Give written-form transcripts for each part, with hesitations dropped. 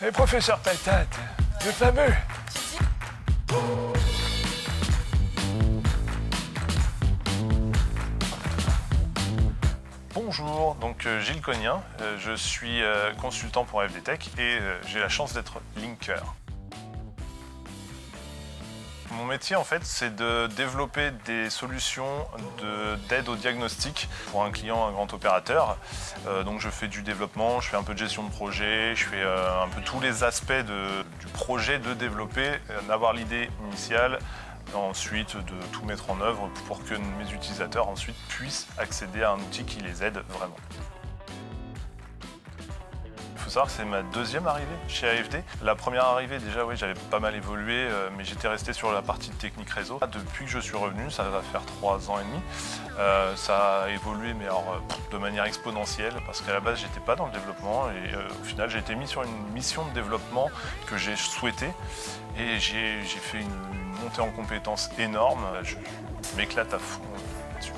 Et professeur Patate, le fameux. Bonjour, donc Gilles Cognien, je suis consultant pour AFD Tech et j'ai la chance d'être linker. Mon métier en fait c'est de développer des solutions d'aide au diagnostic pour un client, un grand opérateur. Donc je fais du développement, je fais un peu de gestion de projet, je fais un peu tous les aspects du projet de développer, d'avoir l'idée initiale, ensuite de tout mettre en œuvre pour que mes utilisateurs ensuite puissent accéder à un outil qui les aide vraiment. Il faut savoir que c'est ma deuxième arrivée chez AFD. La première arrivée, déjà, oui, j'avais pas mal évolué, mais j'étais resté sur la partie de technique réseau. Depuis que je suis revenu, ça va faire 3 ans et demi, ça a évolué, mais alors de manière exponentielle, parce qu'à la base, j'étais pas dans le développement, et au final, j'ai été mis sur une mission de développement que j'ai souhaité, et j'ai fait une montée en compétences énorme. Je m'éclate à fond là-dessus.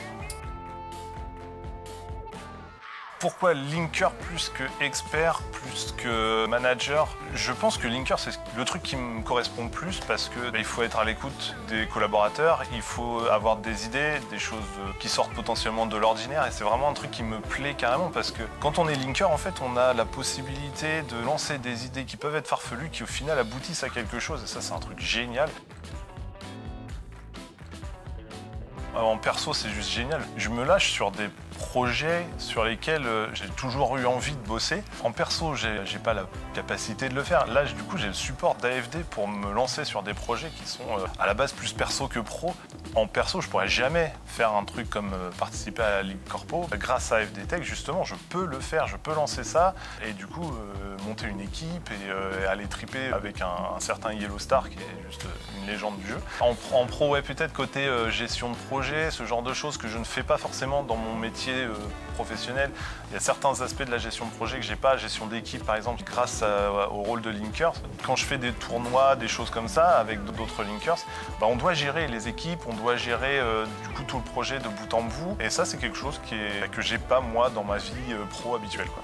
Pourquoi linker plus que expert, plus que manager? Je pense que linker, c'est le truc qui me correspond le plus parce que il faut être à l'écoute des collaborateurs, il faut avoir des idées, des choses qui sortent potentiellement de l'ordinaire, et c'est vraiment un truc qui me plaît carrément parce que quand on est linker, en fait, on a la possibilité de lancer des idées qui peuvent être farfelues, qui au final aboutissent à quelque chose, et ça, c'est un truc génial. En perso, c'est juste génial. Je me lâche sur des projets sur lesquels j'ai toujours eu envie de bosser. En perso, j'ai pas la capacité de le faire. Là, du coup, j'ai le support d'AFD pour me lancer sur des projets qui sont à la base plus perso que pro. En perso, je pourrais jamais faire un truc comme participer à la Ligue Corpo. Grâce à AFD Tech, justement, je peux le faire, je peux lancer ça et du coup monter une équipe et aller triper avec un certain Yellow Star qui est juste une légende du jeu. En pro, ouais, peut-être côté gestion de projet, ce genre de choses que je ne fais pas forcément dans mon métier professionnel. Il y a certains aspects de la gestion de projet que j'ai pas, gestion d'équipe par exemple, grâce au rôle de linker. Quand je fais des tournois, des choses comme ça avec d'autres linkers, bah, on doit gérer les équipes, on doit gérer du coup tout le projet de bout en bout, et ça c'est quelque chose que j'ai pas moi dans ma vie pro habituelle, quoi.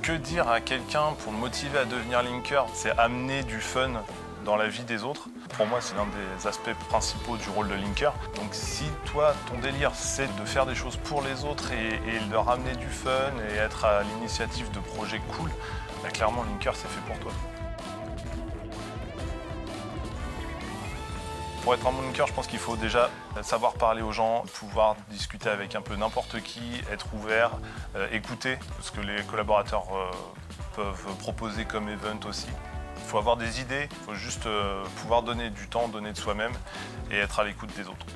Que dire à quelqu'un pour le motiver à devenir linker? C'est amener du fun dans la vie des autres. Pour moi, c'est l'un des aspects principaux du rôle de linker. Donc si toi, ton délire, c'est de faire des choses pour les autres et leur amener du fun et être à l'initiative de projets cool, bah, clairement, linker, c'est fait pour toi. Pour être un bon linker, je pense qu'il faut déjà savoir parler aux gens, pouvoir discuter avec un peu n'importe qui, être ouvert, écouter ce que les collaborateurs peuvent proposer comme event aussi. Il faut avoir des idées, il faut juste pouvoir donner du temps, donner de soi-même et être à l'écoute des autres.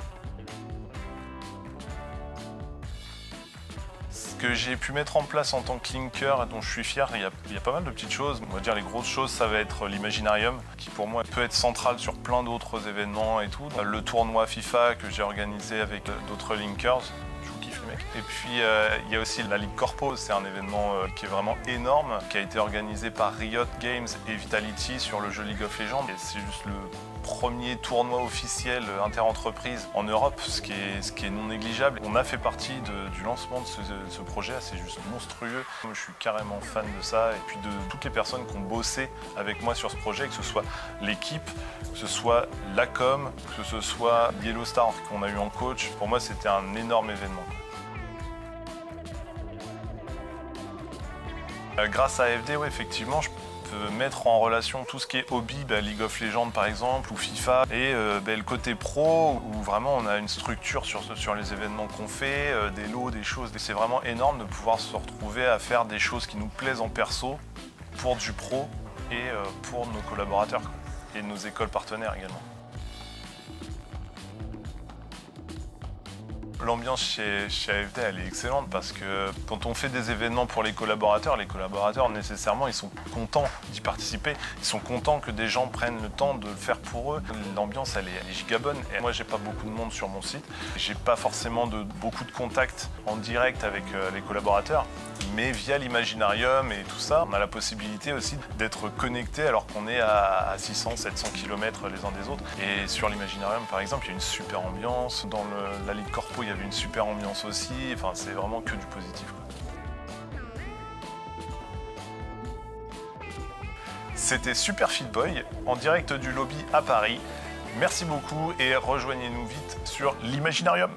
Ce que j'ai pu mettre en place en tant que linker et dont je suis fier, il y a pas mal de petites choses. On va dire les grosses choses, ça va être l'Imaginarium, qui pour moi peut être central sur plein d'autres événements et tout. Le tournoi FIFA que j'ai organisé avec d'autres linkers. Et puis il y a aussi la Ligue Corpo, c'est un événement qui est vraiment énorme, qui a été organisé par Riot Games et Vitality sur le jeu League of Legends. Et c'est juste le premier tournoi officiel inter-entreprise en Europe, ce qui est non négligeable. On a fait partie du lancement de ce projet, c'est juste monstrueux. Moi, je suis carrément fan de ça, et puis de toutes les personnes qui ont bossé avec moi sur ce projet, que ce soit l'équipe, que ce soit la com, que ce soit Yellow Star qu'on a eu en coach. Pour moi, c'était un énorme événement. Grâce à AFD, ouais, effectivement, je peux mettre en relation tout ce qui est hobby, League of Legends par exemple, ou FIFA, et le côté pro, où vraiment on a une structure sur les événements qu'on fait, des lots, des choses. C'est vraiment énorme de pouvoir se retrouver à faire des choses qui nous plaisent en perso, pour du pro, et pour nos collaborateurs, quoi, et nos écoles partenaires également. L'ambiance chez AFD, elle est excellente parce que quand on fait des événements pour les collaborateurs nécessairement ils sont contents d'y participer, ils sont contents que des gens prennent le temps de le faire pour eux. L'ambiance elle est giga bonne, et moi j'ai pas beaucoup de monde sur mon site, j'ai pas forcément beaucoup de contacts en direct avec les collaborateurs, mais via l'Imaginarium et tout ça, on a la possibilité aussi d'être connecté alors qu'on est à 600-700 km les uns des autres. Et sur l'Imaginarium par exemple, il y a une super ambiance, dans la Ligue Corpo il y avait une super ambiance aussi, enfin c'est vraiment que du positif, quoi. C'était Super Fit Boy en direct du lobby à Paris. Merci beaucoup et rejoignez-nous vite sur l'Imaginarium.